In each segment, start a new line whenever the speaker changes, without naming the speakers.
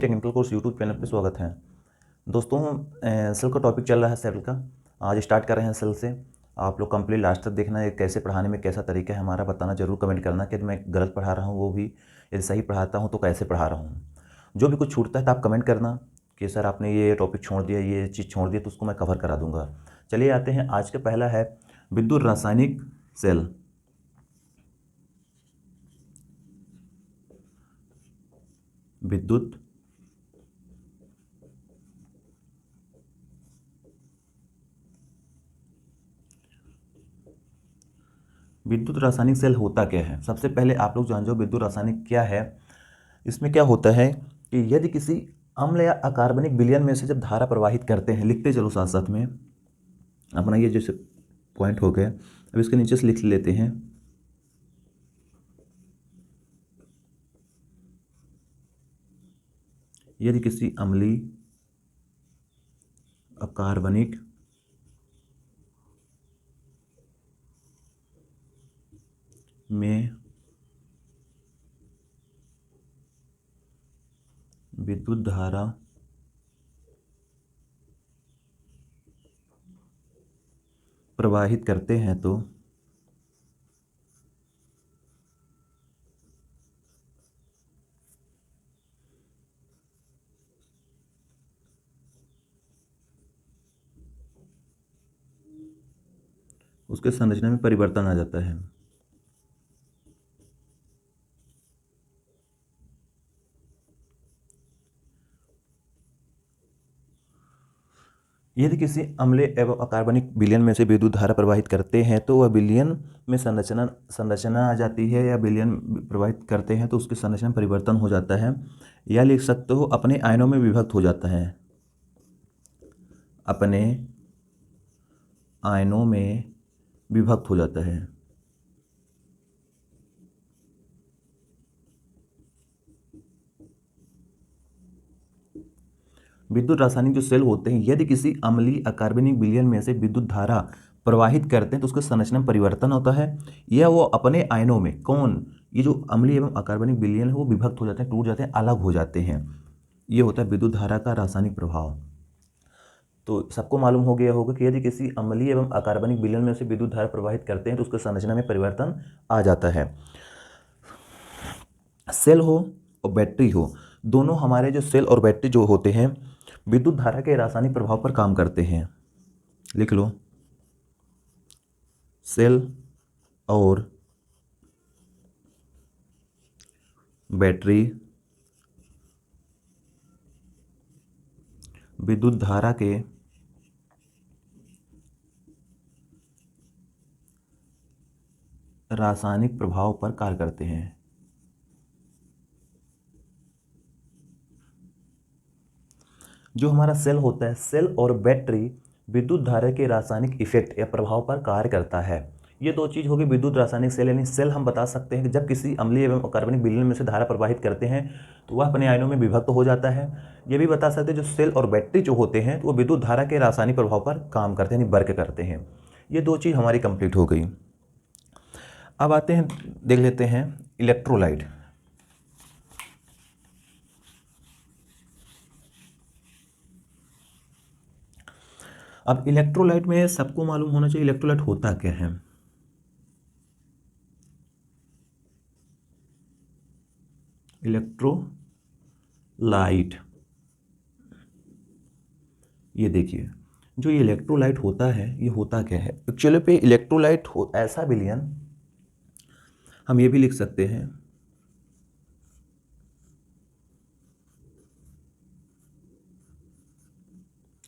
Technical course YouTube channel पे स्वागत है दोस्तों। सेल का टॉपिक चल रहा है सेल का। आज स्टार्ट कर रहे हैं सेल से। आप लोग कंप्लीट लास्ट तक देखना है, कैसे पढ़ाने में कैसा तरीका है हमारा बताना जरूर कमेंट करना कि मैं गलत पढ़ा रहा हूँ वो भी, यदि सही पढ़ाता हूँ तो कैसे पढ़ा रहा हूँ। जो भी कुछ छूटता है तो आप कमेंट करना कि सर आपने ये टॉपिक छोड़ दिया, ये चीज़ छोड़ दी, तो उसको मैं कवर करा दूँगा। चलिए आते हैं, आज का पहला है विद्युत रासायनिक सेल। विद्युत विद्युत रासायनिक सेल होता क्या है। सबसे पहले आप लोग जान जाओ विद्युत रासायनिक क्या है। इसमें क्या होता है कि यदि किसी अम्ल या अकार्बनिक विलयन में से जब धारा प्रवाहित करते हैं, लिखते चलो साथ साथ में, अपना ये जैसे पॉइंट हो गया, अब इसके नीचे से लिख लेते हैं। यदि किसी अम्लीय अकार्बनिक में विद्युत धारा प्रवाहित करते हैं तो उसके संरचना में परिवर्तन आ जाता है। यदि किसी अम्लीय एवं अकार्बनिक विलयन में से विद्युत धारा प्रवाहित करते हैं तो वह विलयन में संरचना आ जाती है, या विलयन प्रवाहित करते हैं तो उसकी संरचना में परिवर्तन हो जाता है, या लिख सकते हो अपने आयनों में विभक्त हो जाता है। अपने आयनों में विभक्त हो जाता है। विद्युत रासायनिक जो सेल होते हैं, यदि किसी अम्लीय अकार्बनिक विलयन में से विद्युत धारा प्रवाहित करते हैं तो उसके संरचना में परिवर्तन होता है, या वो अपने आयनों में ये जो अम्लीय एवं अकार्बनिक विलयन है वो विभक्त हो जाते हैं, टूट जाते हैं, अलग हो जाते हैं। ये होता है विद्युत धारा का रासायनिक प्रभाव। तो सबको मालूम हो गया होगा कि यदि किसी अम्लीय एवं अकार्बनिक विलयन में से विद्युत धारा प्रवाहित करते हैं तो उसके संरचना में परिवर्तन आ जाता है। सेल हो और बैटरी हो, दोनों हमारे जो सेल और बैटरी जो होते हैं विद्युत धारा के रासायनिक प्रभाव पर काम करते हैं। लिख लो, सेल और बैटरी विद्युत धारा के रासायनिक प्रभाव पर कार्य करते हैं। जो हमारा सेल होता है, सेल और बैटरी विद्युत धारा के रासायनिक इफेक्ट या प्रभाव पर कार्य करता है। ये दो चीज होगी विद्युत रासायनिक सेल। यानी सेल हम बता सकते हैं कि जब किसी अम्लीय एवं अकार्बनिक विलयन में से धारा प्रवाहित करते हैं तो वह अपने आयनों में विभक्त हो जाता है। ये भी बता सकते हैं जो सेल और बैटरी जो होते हैं तो वो विद्युत धारा के रासायनिक प्रभाव पर काम करते हैं, यानी वर्क करते हैं। ये दो चीज हमारी कंप्लीट हो गई। अब आते हैं, देख लेते हैं इलेक्ट्रोलाइट। अब इलेक्ट्रोलाइट में सबको मालूम होना चाहिए इलेक्ट्रोलाइट होता क्या है। इलेक्ट्रोलाइट, ये देखिए जो ये इलेक्ट्रोलाइट होता है ये होता क्या है। एक्चुअली पे इलेक्ट्रोलाइट ऐसा विलयन, हम ये भी लिख सकते हैं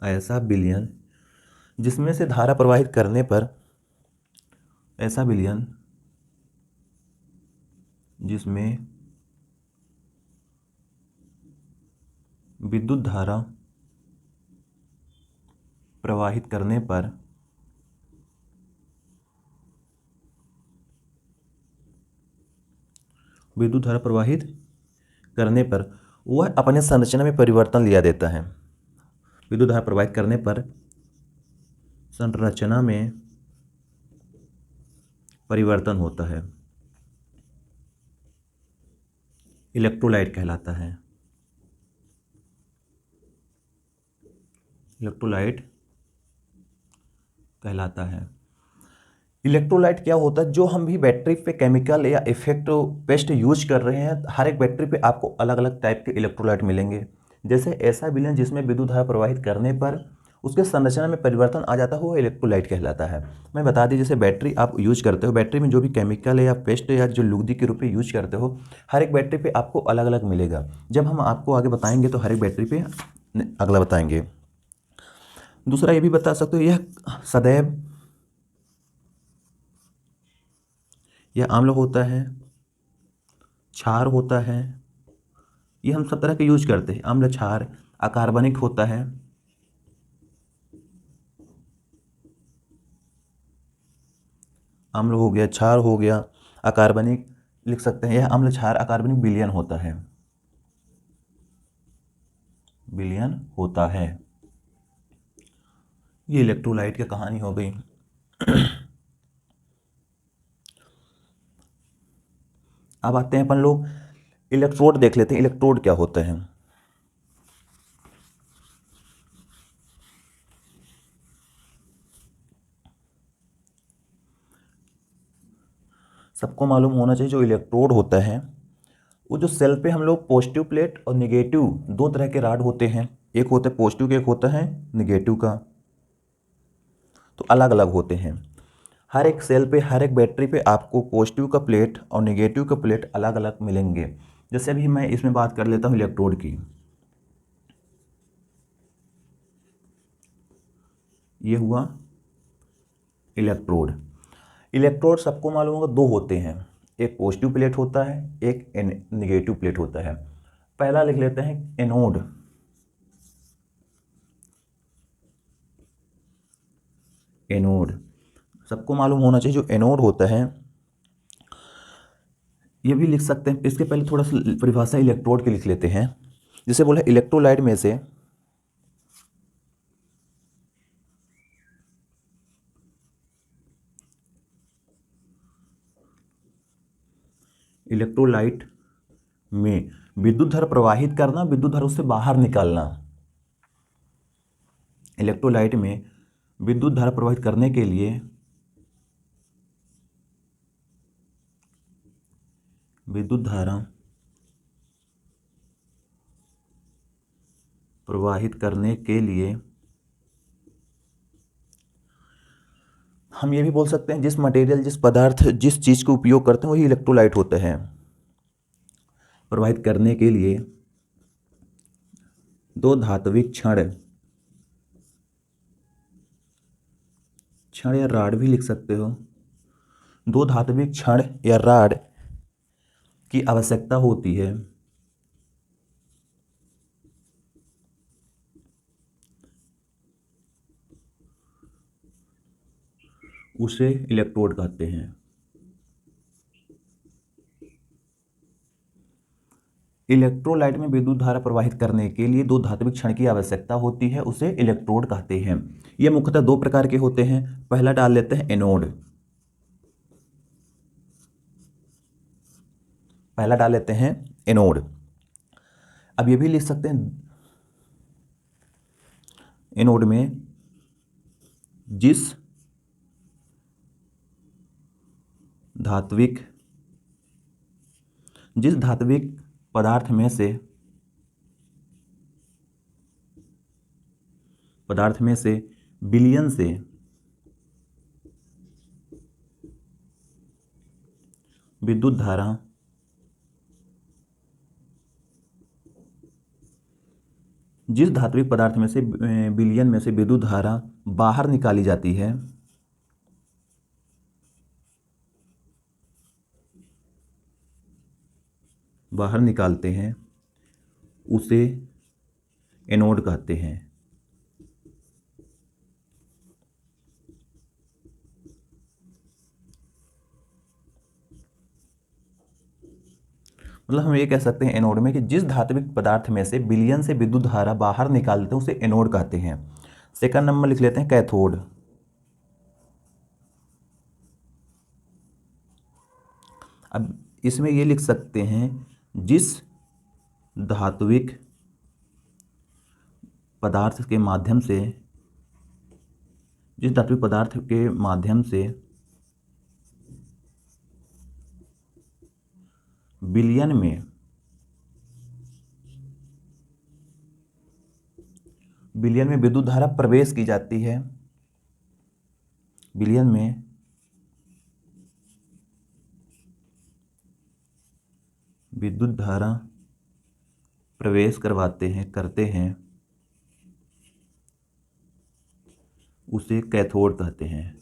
ऐसा विलयन जिसमें से धारा प्रवाहित करने पर, ऐसा विलयन जिसमें विद्युत धारा प्रवाहित करने पर विद्युत धारा प्रवाहित करने पर वह अपने संरचना में परिवर्तन लिया देता है। विद्युत धारा प्रवाहित करने पर संरचना में परिवर्तन होता है, इलेक्ट्रोलाइट कहलाता है। इलेक्ट्रोलाइट कहलाता है। इलेक्ट्रोलाइट क्या होता है, जो हम भी बैटरी पे केमिकल या इफेक्ट पेस्ट यूज कर रहे हैं, हर एक बैटरी पे आपको अलग अलग टाइप के इलेक्ट्रोलाइट मिलेंगे। जैसे ऐसा विलयन जिसमें विद्युत धारा प्रवाहित करने पर उसके संरचना में परिवर्तन आ जाता है, वो इलेक्ट्रोलाइट कहलाता है। मैं बता दी, जैसे बैटरी आप यूज करते हो, बैटरी में जो भी केमिकल या पेस्ट या जो लुगदी के रूप में यूज करते हो, हर एक बैटरी पे आपको अलग अलग मिलेगा। जब हम आपको आगे बताएंगे तो हर एक बैटरी पे अगला बताएंगे। दूसरा ये भी बता सकते हो, यह सदैव यह आम्ल होता है, क्षार होता है, ये हम सब तरह के यूज करते हैं। अम्ल, क्षार, अकार्बनिक होता है, अम्ल हो गया, क्षार हो गया, अकार्बनिक लिख सकते हैं। यह अम्ल, क्षार, अकार्बनिक विलयन होता है, विलयन होता है। ये इलेक्ट्रोलाइट की कहानी हो गई। अब आते हैं अपन लोग इलेक्ट्रोड देख लेते हैं, इलेक्ट्रोड क्या होता है। सबको मालूम होना चाहिए, जो इलेक्ट्रोड होता है वो जो सेल पे हम लोग पॉजिटिव प्लेट और निगेटिव दो तरह के राड होते हैं, एक होता है पॉजिटिव का, एक होता है निगेटिव का, तो अलग अलग होते हैं। हर एक सेल पे, हर एक बैटरी पे आपको पॉजिटिव का प्लेट और निगेटिव का प्लेट अलग अलग मिलेंगे। जैसे अभी मैं इसमें बात कर लेता हूँ इलेक्ट्रोड की। ये हुआ इलेक्ट्रोड। इलेक्ट्रोड सबको मालूम होगा दो होते हैं, एक पॉजिटिव प्लेट होता है, एक निगेटिव प्लेट होता है। पहला लिख लेते हैं एनोड। एनोड सबको मालूम होना चाहिए, जो एनोड होता है ये भी लिख सकते हैं। इसके पहले थोड़ा सा परिभाषा इलेक्ट्रोड की लिख लेते हैं। जैसे बोला इलेक्ट्रोलाइट में से इलेक्ट्रोलाइट में विद्युत धारा प्रवाहित करना, विद्युत धारा उससे बाहर निकालना। इलेक्ट्रोलाइट में विद्युत धारा प्रवाहित करने के लिए विद्युत धारा प्रवाहित करने के लिए हम ये भी बोल सकते हैं, जिस मटेरियल, जिस पदार्थ, जिस चीज़ को उपयोग करते हैं वही इलेक्ट्रोलाइट होता है। प्रवाहित करने के लिए दो धात्विक क्षण, क्षण या राड भी लिख सकते हो, दो धात्विक क्षण या राड की आवश्यकता होती है। उसे इलेक्ट्रोड कहते हैं। इलेक्ट्रोलाइट में विद्युत धारा प्रवाहित करने के लिए दो धात्विक क्षण की आवश्यकता होती है, उसे इलेक्ट्रोड कहते हैं। ये मुख्यतः दो प्रकार के होते हैं। पहला डाल लेते हैं एनोड, पहला डाल लेते हैं एनोड। अब ये भी लिख सकते हैं, एनोड में जिस धात्विक पदार्थ में से विलयन से विद्युत धारा जिस धात्विक पदार्थ में से विलयन में से विद्युत धारा बाहर निकाली जाती है, बाहर निकालते हैं, उसे एनोड कहते हैं। मतलब हम ये कह सकते हैं एनोड में कि जिस धात्विक पदार्थ में से विलयन से विद्युत धारा बाहर निकालते हैं उसे एनोड कहते हैं। सेकंड नंबर लिख लेते हैं कैथोड। अब इसमें ये लिख सकते हैं, जिस धात्विक पदार्थ के माध्यम से, जिस धात्विक पदार्थ के माध्यम से विलयन में विद्युत धारा प्रवेश की जाती है, विलयन में विद्युत धारा प्रवेश करते हैं, उसे कैथोड कहते हैं।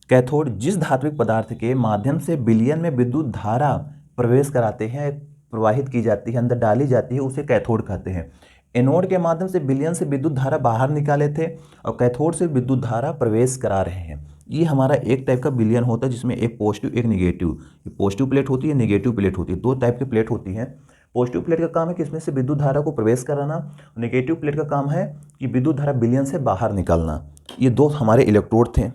कैथोड जिस धात्विक पदार्थ के माध्यम से विलयन में विद्युत धारा प्रवेश कराते हैं, प्रवाहित की जाती है, अंदर डाली जाती है, उसे कैथोड कहते हैं। एनोड के माध्यम से विलयन से विद्युत धारा बाहर निकाले थे और कैथोड से विद्युत धारा प्रवेश करा रहे हैं। ये हमारा एक टाइप का विलयन होता है जिसमें एक पॉजिटिव एक निगेटिव, पॉजिटिव प्लेट होती है, नेगेटिव प्लेट होती है। दो टाइप की प्लेट होती हैं। पॉजिटिव प्लेट का काम है कि इसमें से विद्युत धारा को प्रवेश कराना, नेगेटिव प्लेट का काम है कि विद्युत धारा विलयन से बाहर निकालना। ये दो हमारे इलेक्ट्रोड थे।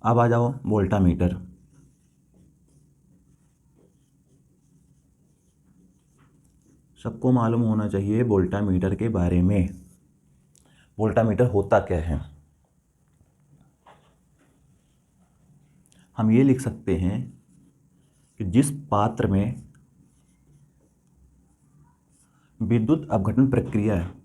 अब आ जाओ वोल्टामीटर। सबको मालूम होना चाहिए वोल्टामीटर के बारे में। वोल्टामीटर होता क्या है? हम ये लिख सकते हैं कि जिस पात्र में विद्युत अपघटन प्रक्रिया है,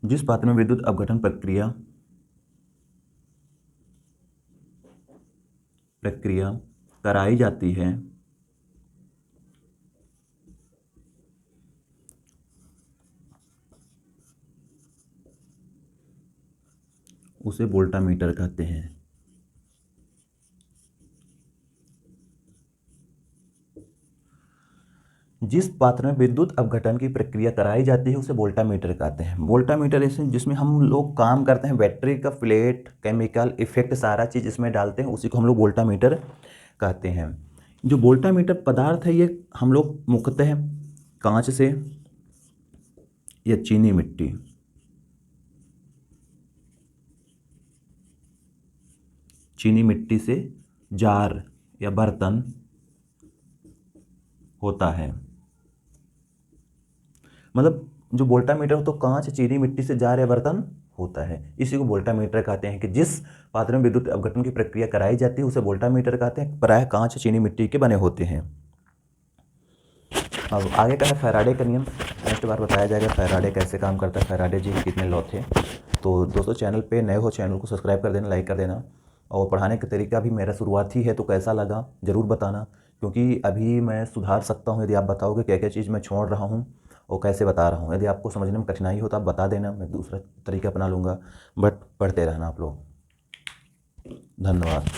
जिस पात्र में विद्युत अपघटन प्रक्रिया कराई जाती है, उसे वोल्टामीटर कहते हैं। जिस पात्र में विद्युत अपघटन की प्रक्रिया कराई जाती है उसे वोल्टामीटर कहते हैं। वोल्टामीटर ऐसे जिसमें हम लोग काम करते हैं, बैटरी का प्लेट, केमिकल इफेक्ट, सारा चीज़ इसमें डालते हैं, उसी को हम लोग वोल्टामीटर कहते हैं। जो वोल्टामीटर पदार्थ है ये हम लोग मुख्यतः कांच से या चीनी मिट्टी से जार या बर्तन होता है। मतलब जो वोल्टामीटर हो तो कांच, चीनी मिट्टी से जार या बर्तन होता है, इसी को वोल्टामीटर कहते हैं। कि जिस पात्र में विद्युत अपघटन की प्रक्रिया कराई जाती है उसे वोल्टामीटर कहते हैं। प्रायः कांच, चीनी मिट्टी के बने होते हैं। अब आगे का है फैराडे का नियम। नेक्स्ट बार बताया जाएगा फैराडे कैसे काम करता है, फैराडे जी कितने लॉ थे। तो दोस्तों चैनल पे नए हो, चैनल को सब्सक्राइब कर देना, लाइक कर देना। और पढ़ाने का तरीका भी मेरा शुरुआती है, तो कैसा लगा ज़रूर बताना, क्योंकि अभी मैं सुधार सकता हूँ यदि आप बताओगे क्या क्या चीज़ मैं छोड़ रहा हूँ और कैसे बता रहा हूँ। यदि आपको समझने में कठिनाई हो तो आप बता देना, मैं दूसरा तरीका अपना लूँगा। बट पढ़ते रहना आप लोग। धन्यवाद।